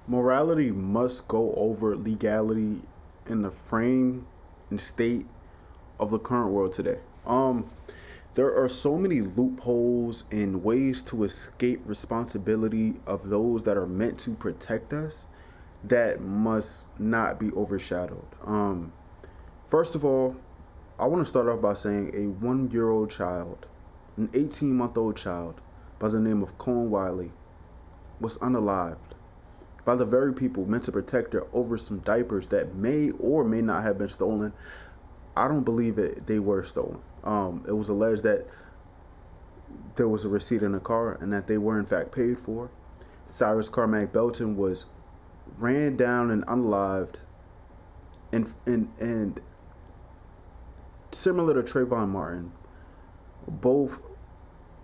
Morality must go over legality in the frame and state of the current world today. There are so many loopholes and ways to escape responsibility of those that are meant to protect us that must not be overshadowed. First of all, I want to start off by saying a 1 year old child, an 18-month-old child by the name of Cohen Wiley, was unalived by the very people meant to protect her over some diapers that may or may not have been stolen. I don't believe they were stolen. It was alleged that there was a receipt in the car and that they were in fact paid for. Cyrus Carmack Belton was ran down and unalived, and similar to Trayvon Martin, both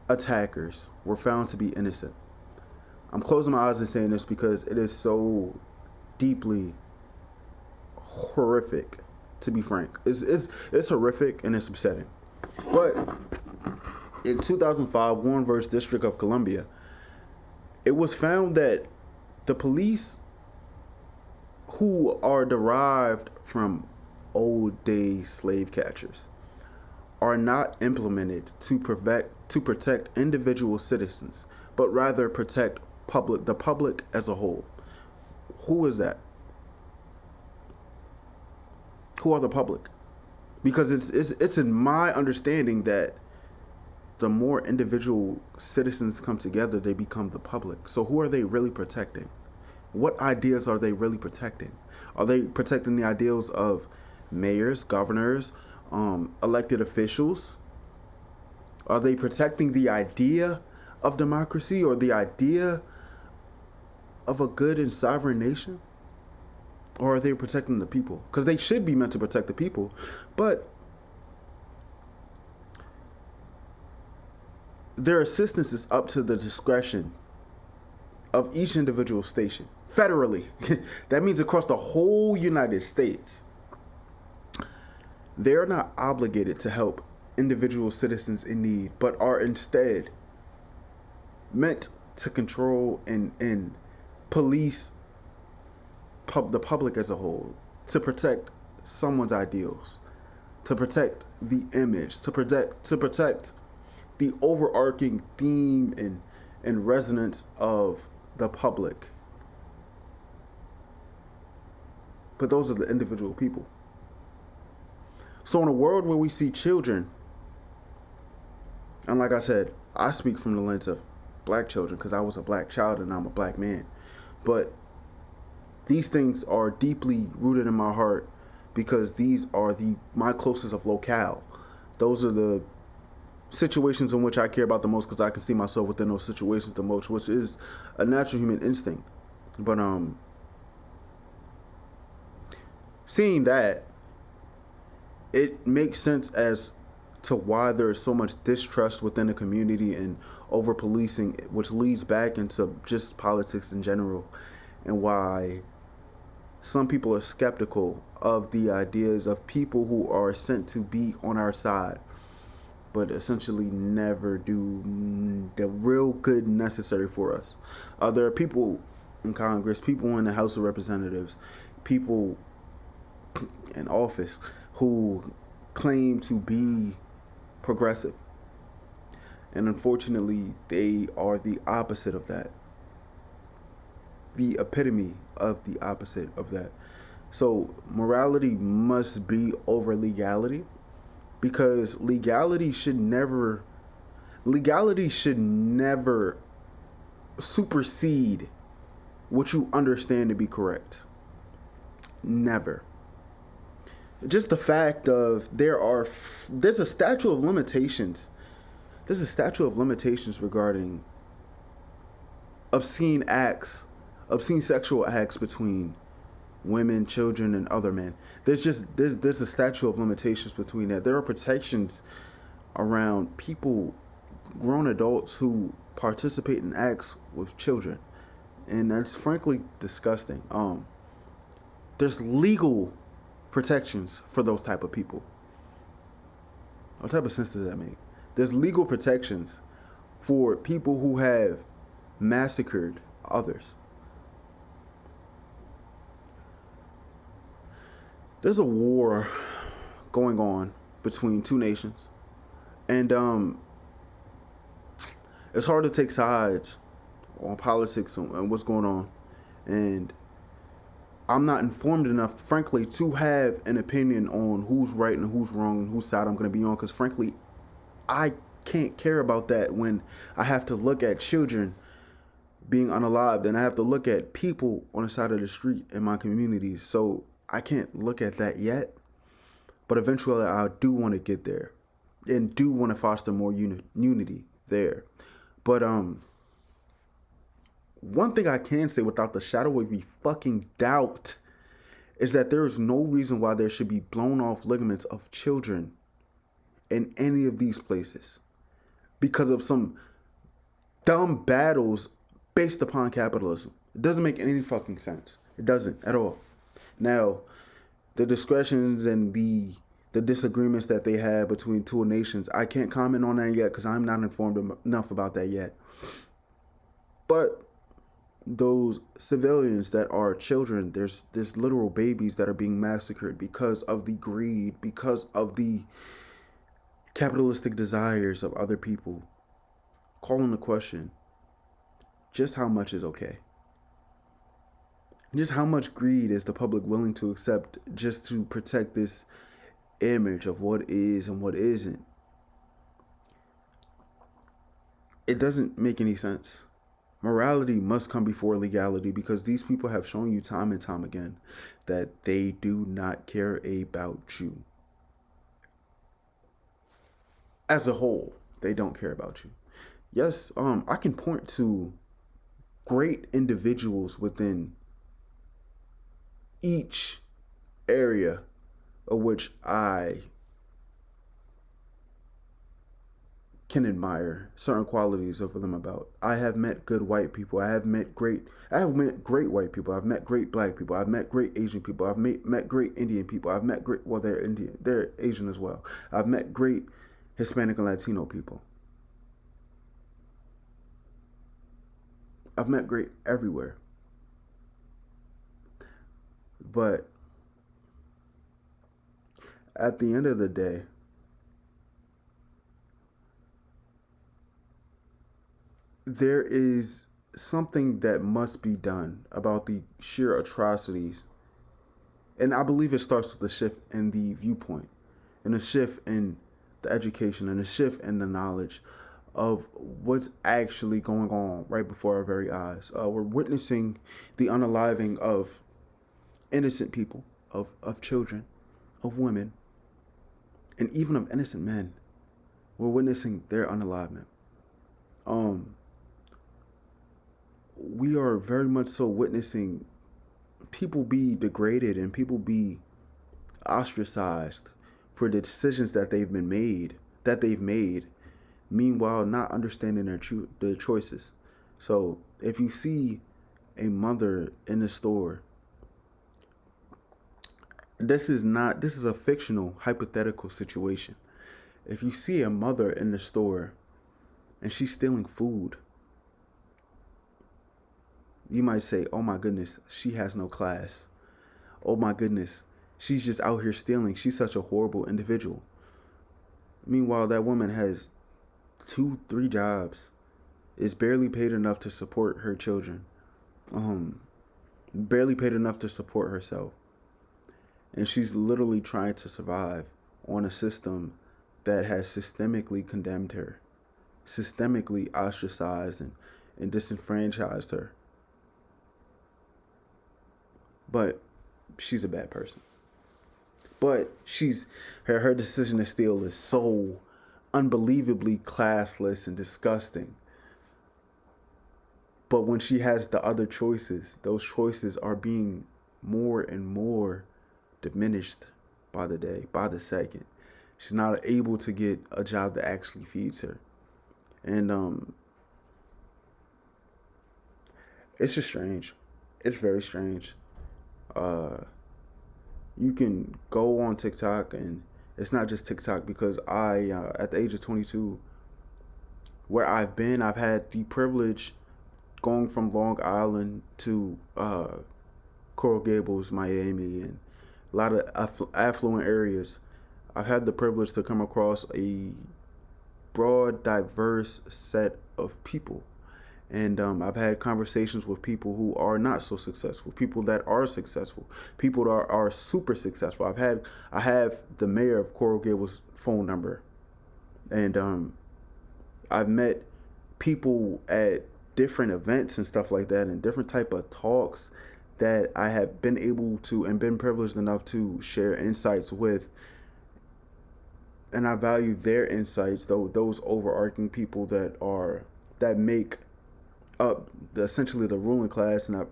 attackers were found to be innocent. I'm closing my eyes and saying this because it is so deeply horrific, to be frank. It's horrific and it's upsetting. But in 2005, Warren versus District of Columbia, it was found that the police, who are derived from old day slave catchers, are not implemented to protect individual citizens, but rather protect the public as a whole. Who is that? Who are the public? Because it's in my understanding that the more individual citizens come together, they become the public. So who are they really protecting? What ideas are they really protecting? Are they protecting the ideals of mayors, governors, elected officials? Are they protecting the idea of democracy or the idea of a good and sovereign nation? Or are they protecting the people? Because they should be meant to protect the people. But their assistance is up to the discretion of each individual station federally. That means across the whole United States. They're not obligated to help individual citizens in need, but are instead meant to control and police the public as a whole, to protect someone's ideals, to protect the image, to protect the overarching theme and resonance of the public. But those are the individual people. So in a world where we see children, and like I said, I speak from the lens of black children because I was a black child and I'm a black man. But these things are deeply rooted in my heart because these are my closest of locale. Those are the situations in which I care about the most because I can see myself within those situations the most, which is a natural human instinct. But seeing that, it makes sense as to why there is so much distrust within the community and over policing, which leads back into just politics in general, and why some people are skeptical of the ideas of people who are sent to be on our side, but essentially never do the real good necessary for us. There are people in Congress, people in the House of Representatives, people in office who claim to be progressive. And unfortunately, they are the opposite of that. The epitome of the opposite of that. So morality must be over legality, because legality should never supersede what you understand to be correct. Never. Just the fact of there's a statute of limitations. There's a statute of limitations regarding obscene sexual acts between women, children, and other men. There's a statute of limitations between that. There are protections around people, grown adults who participate in acts with children, and that's frankly disgusting. There's legal protections for those type of people. What type of sense does that make? There's legal protections for people who have massacred others. there's a war going on between two nations, and it's hard to take sides on politics and what's going on. And I'm not informed enough, frankly, to have an opinion on who's right and who's wrong and whose side I'm going to be on. Because, frankly, I can't care about that when I have to look at children being unalived and I have to look at people on the side of the street in my communities. So I can't look at that yet. But eventually, I do want to get there and do want to foster more unity there. But one thing I can say without the shadow of a fucking doubt is that there is no reason why there should be blown off ligaments of children in any of these places because of some dumb battles based upon capitalism. It doesn't make any fucking sense. It doesn't at all. Now, the discretions and the disagreements that they had between two nations, I can't comment on that yet because I'm not informed enough about that yet. But those civilians that are children, there's literal babies that are being massacred because of the greed, because of the capitalistic desires of other people. Calling the question, just how much is okay? Just how much greed is the public willing to accept just to protect this image of what is and what isn't? It doesn't make any sense. Morality must come before legality because these people have shown you time and time again that they do not care about you. As a whole, they don't care about you. Yes, I can point to great individuals within each area of which I can admire certain qualities of them about. I have met good white people. I have met great white people. I've met great black people. I've met great Asian people. I've met great Indian people. I've met great, well, they're Indian. They're Asian as well. I've met great Hispanic and Latino people. I've met great everywhere. But at the end of the day, there is something that must be done about the sheer atrocities. And I believe it starts with a shift in the viewpoint and a shift in the education and a shift in the knowledge of what's actually going on right before our very eyes. We're witnessing the unaliving of innocent people, of children, of women, and even of innocent men. We're witnessing their unalivement. We are very much so witnessing people be degraded and people be ostracized for the decisions that they've made, meanwhile not understanding their choices. So if you see a mother in the store, this is a fictional hypothetical situation. If you see a mother in the store and she's stealing food, you might say, oh my goodness, she has no class. Oh my goodness, she's just out here stealing. She's such a horrible individual. Meanwhile, that woman has 2-3 jobs, is barely paid enough to support her children, barely paid enough to support herself. And she's literally trying to survive on a system that has systemically condemned her, systemically ostracized and disenfranchised her. But she's a bad person. But her decision to steal is so unbelievably classless and disgusting. But when she has the other choices, those choices are being more and more diminished by the day, by the second. She's not able to get a job that actually feeds her. And it's just strange. It's very strange. You can go on TikTok, and it's not just TikTok, because I, at the age of 22, where I've been, I've had the privilege going from Long Island to Coral Gables, Miami, and a lot of affluent areas. I've had the privilege to come across a broad, diverse set of people. And I've had conversations with people who are not so successful, people that are successful, people that are super successful. I have the mayor of Coral Gables' phone number, and I've met people at different events and stuff like that, and different type of talks that I have been able to and been privileged enough to share insights with, and I value their insights, though those overarching people that make up essentially the ruling class. And I've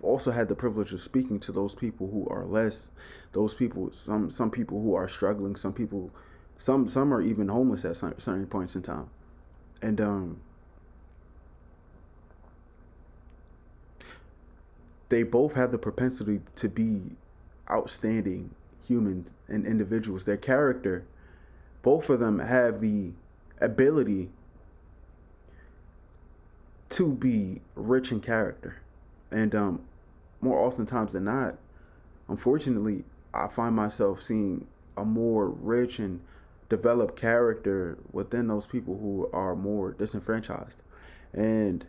also had the privilege of speaking to those people who are less, those people, some people who are struggling, some people, some are even homeless at certain points in time, and they both have the propensity to be outstanding humans and individuals. Their character, both of them have the ability to be rich in character. And more oftentimes than not, unfortunately, I find myself seeing a more rich and developed character within those people who are more disenfranchised. And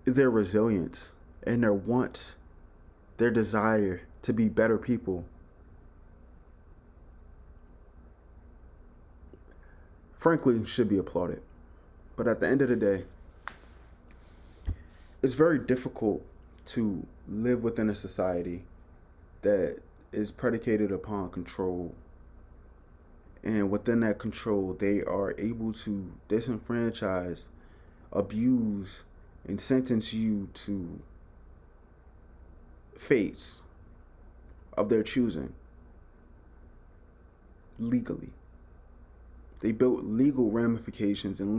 their resilience and their want, their desire to be better people, frankly, should be applauded. But at the end of the day, it's very difficult to live within a society that is predicated upon control. And within that control, they are able to disenfranchise, abuse, and sentence you to fates of their choosing legally. They built legal ramifications and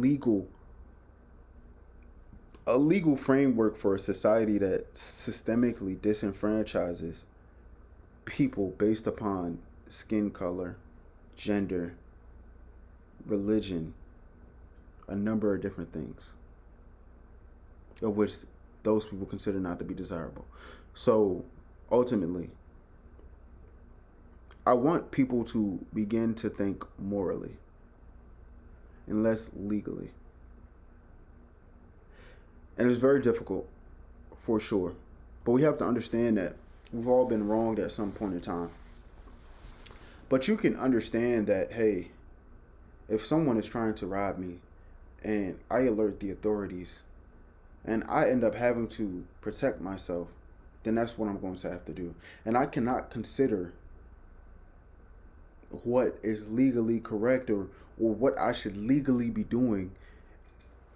a legal framework for a society that systemically disenfranchises people based upon skin color, gender, religion, a number of different things, of which those people consider not to be desirable. So ultimately, I want people to begin to think morally and less legally. And it's very difficult, for sure. But we have to understand that we've all been wronged at some point in time. But you can understand that, hey, if someone is trying to rob me and I alert the authorities and I end up having to protect myself, then that's what I'm going to have to do. And I cannot consider what is legally correct or what I should legally be doing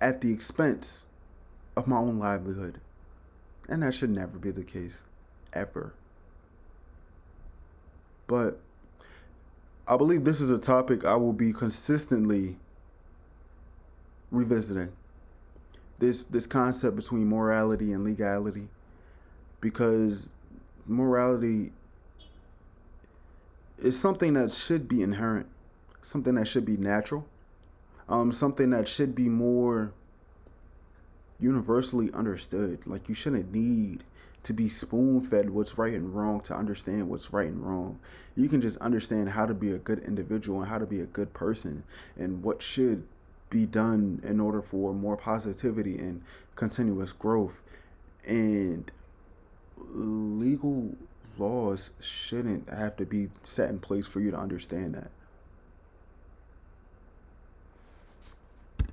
at the expense of my own livelihood. And that should never be the case, ever. But I believe this is a topic I will be consistently revisiting. This concept between morality and legality, because morality is something that should be inherent, something that should be natural, something that should be more universally understood. Like, you shouldn't need to be spoon-fed what's right and wrong to understand what's right and wrong. You can just understand how to be a good individual and how to be a good person and what should be done in order for more positivity and continuous growth. And legal laws shouldn't have to be set in place for you to understand that.